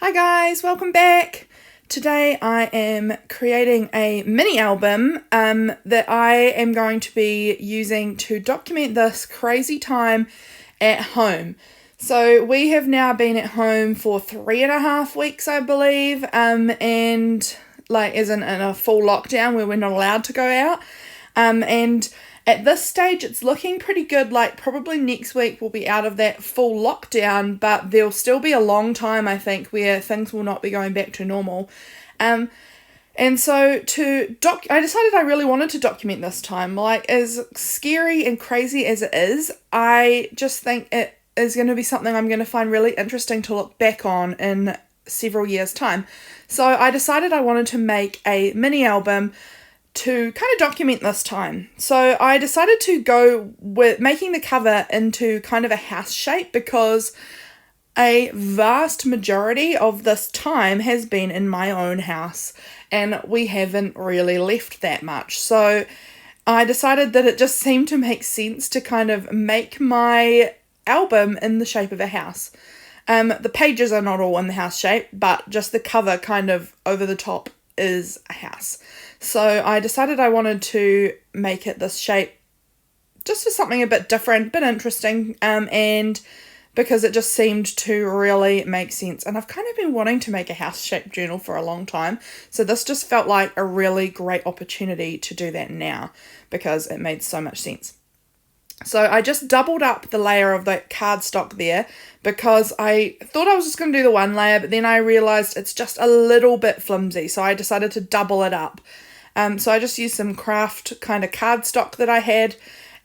Hi guys, welcome back. Today I am creating a mini album that I am going to be using to document this crazy time at home. So we have now been at home for 3.5 weeks, I believe, and like as in a full lockdown where we're not allowed to go out. And at this stage, it's looking pretty good. Like probably next week we'll be out of that full lockdown, but there'll still be a long time, I think, where things will not be going back to normal. And so I decided I really wanted to document this time. Like, as scary and crazy as it is, I just think it is going to be something I'm going to find really interesting to look back on in several years' time. So I decided I wanted to make a mini album to kind of document this time. So I decided to go with making the cover into kind of a house shape because a vast majority of this time has been in my own house and we haven't really left that much. So I decided that it just seemed to make sense to kind of make my album in the shape of a house. The pages are not all in the house shape, but just the cover kind of over the top is a house. So I decided I wanted to make it this shape just for something a bit different, a bit interesting, and because it just seemed to really make sense. And I've kind of been wanting to make a house-shaped journal for a long time, so this just felt like a really great opportunity to do that now because it made so much sense. So I just doubled up the layer of that cardstock there because I thought I was just going to do the one layer, but then I realised it's just a little bit flimsy, so I decided to double it up. So I just used some craft kind of cardstock that I had,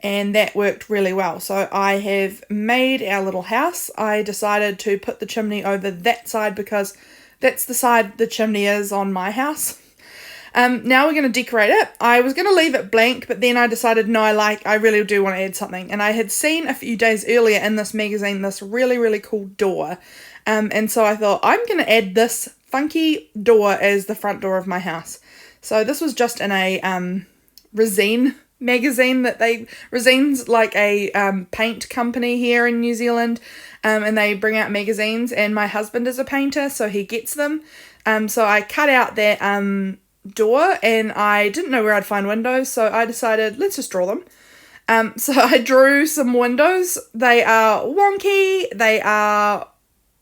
and that worked really well. So I have made our little house. I decided to put the chimney over that side because that's the side the chimney is on my house. Now we're going to decorate it. I was going to leave it blank, but then I decided, no, I really do want to add something. And I had seen a few days earlier in this magazine this really, really cool door. And so I thought, I'm going to add this funky door as the front door of my house. So this was just in a resin magazine Resin's like a paint company here in New Zealand, and they bring out magazines, and my husband is a painter, so he gets them. So I cut out that door, and I didn't know where I'd find windows, so I decided let's just draw them. So I drew some windows. They are wonky, they are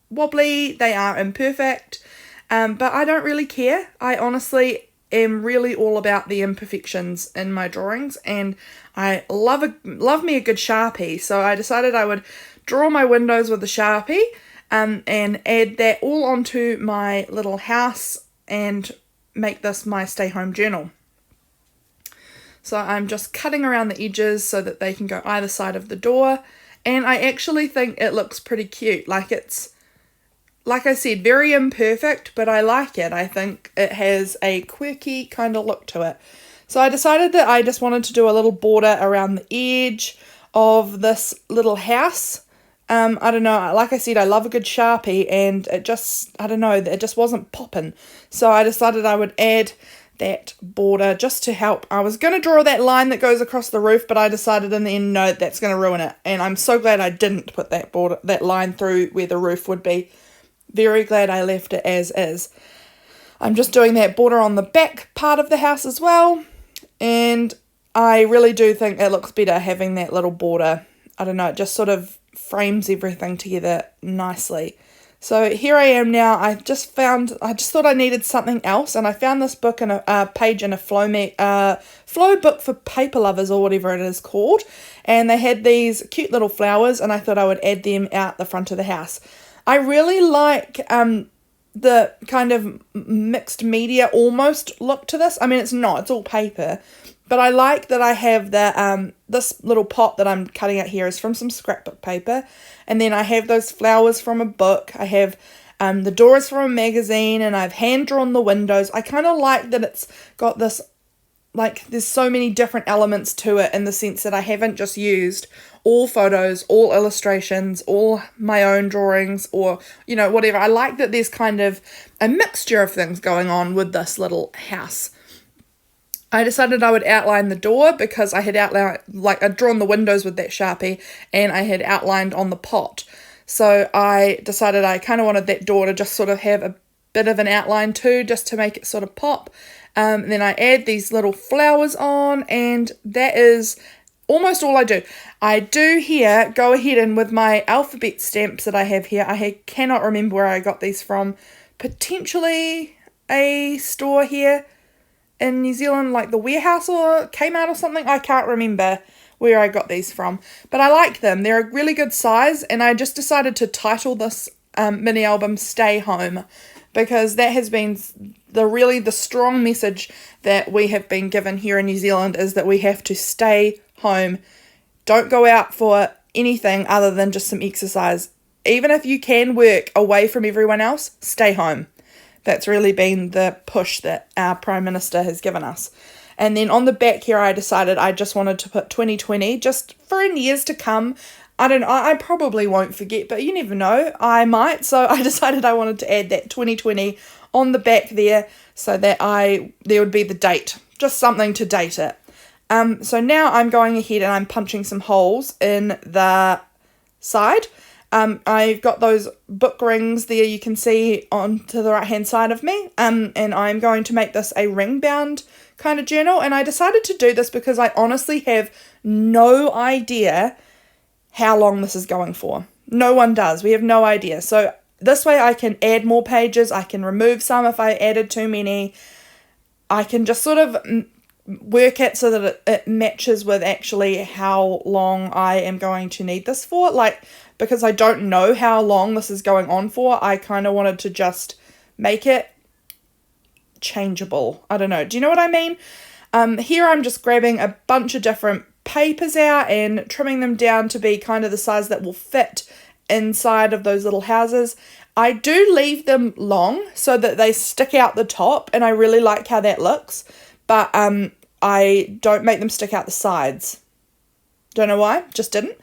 wobbly, they are imperfect, but I don't really care. I honestly am really all about the imperfections in my drawings, and I love me a good Sharpie, so I decided I would draw my windows with a Sharpie and add that all onto my little house and make this my stay home journal. So I'm just cutting around the edges so that they can go either side of the door, and I actually think it looks pretty cute. Like I said, very imperfect, but I like it. I think it has a quirky kind of look to it. So I decided that I just wanted to do a little border around the edge of this little house. I don't know, like I said, I love a good Sharpie, and it just, I don't know, it just wasn't popping. So I decided I would add that border just to help. I was going to draw that line that goes across the roof, but I decided in the end, no, that's going to ruin it. And I'm so glad I didn't put that line through where the roof would be. Very glad I left it as is. I'm just doing that border on the back part of the house as well, and I really do think it looks better having that little border. I don't know, it just sort of frames everything together nicely. So here I am now. I just thought I needed something else, and I found this book in a page in a flow book for paper lovers, or whatever it is called, and they had these cute little flowers, and I thought I would add them out the front of the house. I really like the kind of mixed media almost look to this. I mean, it's not, it's all paper, but I like that I have the this little pot that I'm cutting out here is from some scrapbook paper, and then I have those flowers from a book. I have the doors from a magazine, and I've hand drawn the windows. I kind of like that it's got this, like, there's so many different elements to it, in the sense that I haven't just used all photos, all illustrations, all my own drawings, or, you know, whatever. I like that there's kind of a mixture of things going on with this little house. I decided I would outline the door because I had outlined, like, I'd drawn the windows with that Sharpie, and I had outlined on the pot. So I decided I kind of wanted that door to just sort of have a bit of an outline too, just to make it sort of pop. Then I add these little flowers on, and that is almost all I do. I do here go ahead and with my alphabet stamps that I have here, I cannot remember where I got these from. Potentially a store here in New Zealand, like the Warehouse or Kmart or something. I can't remember where I got these from, but I like them. They're a really good size, and I just decided to title this mini album Stay Home, because that has been the strong message that we have been given here in New Zealand, is that we have to stay home. Don't go out for anything other than just some exercise. Even if you can work away from everyone else, stay home. That's really been the push that our Prime Minister has given us. And then on the back here, I decided I just wanted to put 2020, just for in years to come. I don't know, I probably won't forget, but you never know, I might. So I decided I wanted to add that 2020 on the back there, so that there would be the date, just something to date it. So now I'm going ahead and I'm punching some holes in the side. I've got those book rings there, you can see on to the right hand side of me, and I'm going to make this a ring bound kind of journal. And I decided to do this because I honestly have no idea how long this is going for. No one does. We have no idea. So this way I can add more pages, I can remove some if I added too many. I can just sort of work it so that it matches with actually how long I am going to need this for. Like, because I don't know how long this is going on for, I kind of wanted to just make it changeable. I don't know. Do you know what I mean? Here I'm just grabbing a bunch of different papers out and trimming them down to be kind of the size that will fit inside of those little houses. I do leave them long so that they stick out the top, and I really like how that looks, but I don't make them stick out the sides. Don't know why, just didn't.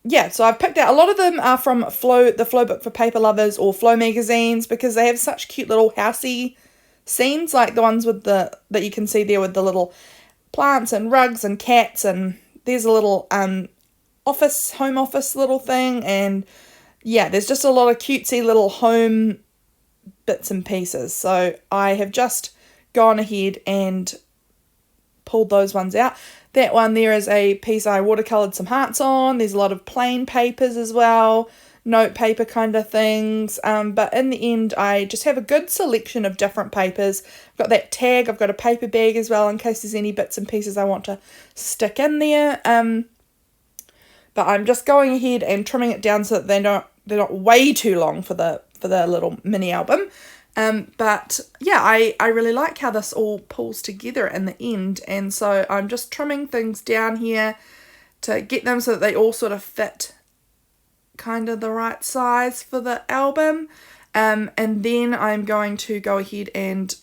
Yeah, so I've picked out, a lot of them are from the Flow Book for Paper Lovers or Flow magazines, because they have such cute little housey scenes, like the ones with that you can see there with the little plants and rugs and cats, and there's a little home office little thing, and yeah, there's just a lot of cutesy little home bits and pieces. So I have just gone ahead and pulled those ones out. That one there is a piece I watercoloured some hearts on. There's a lot of plain papers as well, note paper kind of things, but in the end I just have a good selection of different papers. I've got that tag, I've got a paper bag as well in case there's any bits and pieces I want to stick in there, but I'm just going ahead and trimming it down so that they're not way too long for the little mini album. But yeah, I really like how this all pulls together in the end, and so I'm just trimming things down here to get them so that they all sort of fit kind of the right size for the album, and then I'm going to go ahead and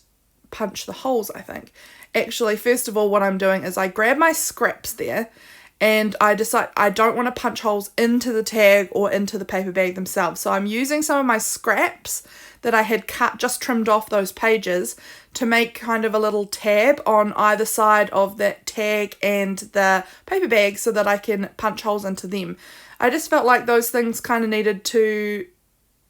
punch the holes, I think. Actually, first of all, what I'm doing is I grab my scraps there, and I decide I don't want to punch holes into the tag or into the paper bag themselves, so I'm using some of my scraps that I had just trimmed off those pages to make kind of a little tab on either side of that tag and the paper bag so that I can punch holes into them. I just felt like those things kind of needed to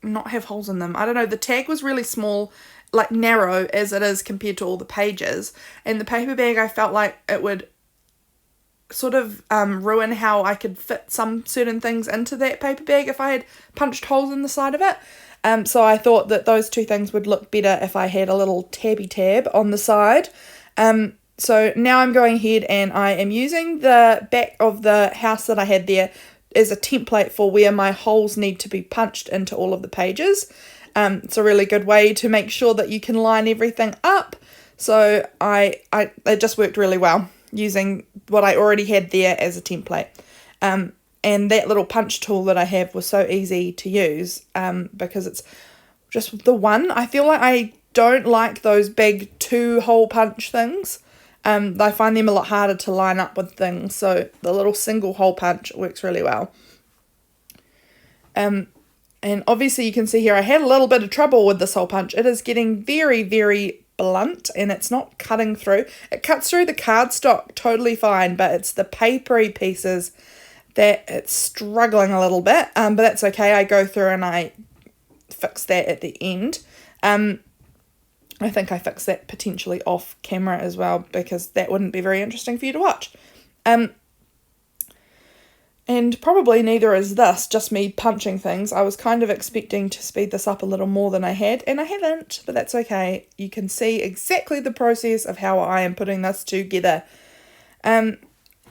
not have holes in them. I don't know, the tag was really small, like narrow as it is compared to all the pages, and the paper bag I felt like it would sort of ruin how I could fit some certain things into that paper bag if I had punched holes in the side of it. So I thought that those two things would look better if I had a little tabby tab on the side. So now I'm going ahead and I am using the back of the house that I had there as a template for where my holes need to be punched into all of the pages. It's a really good way to make sure that you can line everything up. So it just worked really well using what I already had there as a template. And that little punch tool that I have was so easy to use because it's just the one. I feel like I don't like those big 2-hole punch things. I find them a lot harder to line up with things, so the little single hole punch works really well. And obviously you can see here I had a little bit of trouble with this hole punch. It is getting very, very blunt and it's not cutting through. It cuts through the cardstock totally fine, but it's the papery pieces that it's struggling a little bit, but that's okay. I go through and I fix that at the end. I think I fixed that potentially off camera as well, because that wouldn't be very interesting for you to watch. And probably neither is this, just me punching things. I was kind of expecting to speed this up a little more than I had, and I haven't, but that's okay. You can see exactly the process of how I am putting this together.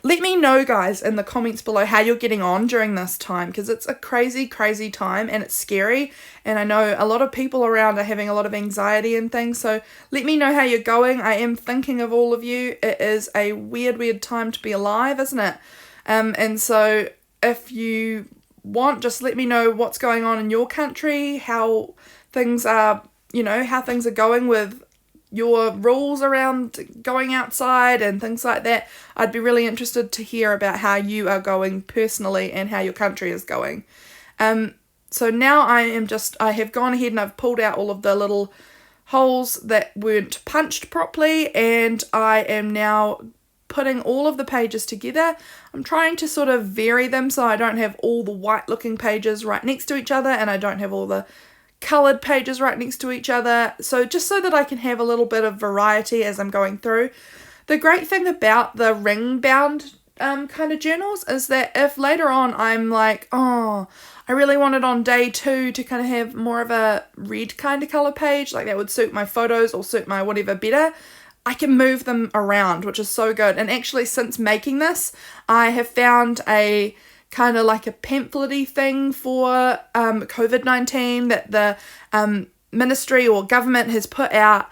Let me know, guys, in the comments below how you're getting on during this time, because it's a crazy, crazy time and it's scary. And I know a lot of people around are having a lot of anxiety and things, so let me know how you're going. I am thinking of all of you. It is a weird, weird time to be alive, isn't it? And so if you want, just let me know what's going on in your country, how things are, how things are going with your rules around going outside and things like that. I'd be really interested to hear about how you are going personally and how your country is going. So now I have gone ahead and I've pulled out all of the little holes that weren't punched properly, and I am now putting all of the pages together. I'm trying to sort of vary them so I don't have all the white looking pages right next to each other, and I don't have all the coloured pages right next to each other, so just so that I can have a little bit of variety as I'm going through. The great thing about the ring bound kind of journals is that if later on I'm like, oh, I really wanted on day 2 to kind of have more of a red kind of colour page, like that would suit my photos or suit my whatever better, I can move them around, which is so good. And actually, since making this, I have found a kind of like a pamphlet-y thing for COVID-19 that the ministry or government has put out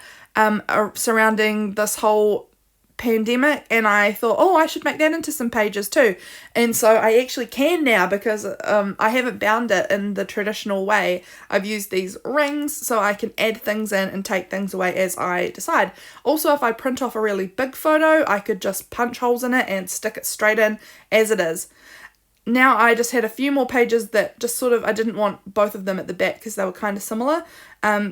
surrounding this whole pandemic, and I thought, I should make that into some pages too. And so I actually can now, because I haven't bound it in the traditional way. I've used these rings so I can add things in and take things away as I decide. Also, if I print off a really big photo, I could just punch holes in it and stick it straight in as it is. Now I just had a few more pages that just sort of, I didn't want both of them at the back because they were kind of similar.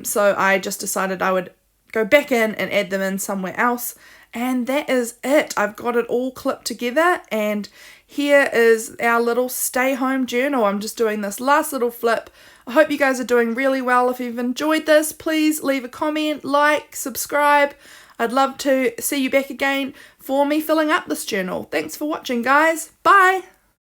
So I just decided I would go back in and add them in somewhere else. And that is it. I've got it all clipped together, and here is our little stay home journal. I'm just doing this last little flip. I hope you guys are doing really well. If you've enjoyed this, please leave a comment, like, subscribe. I'd love to see you back again for me filling up this journal. Thanks for watching, guys. Bye.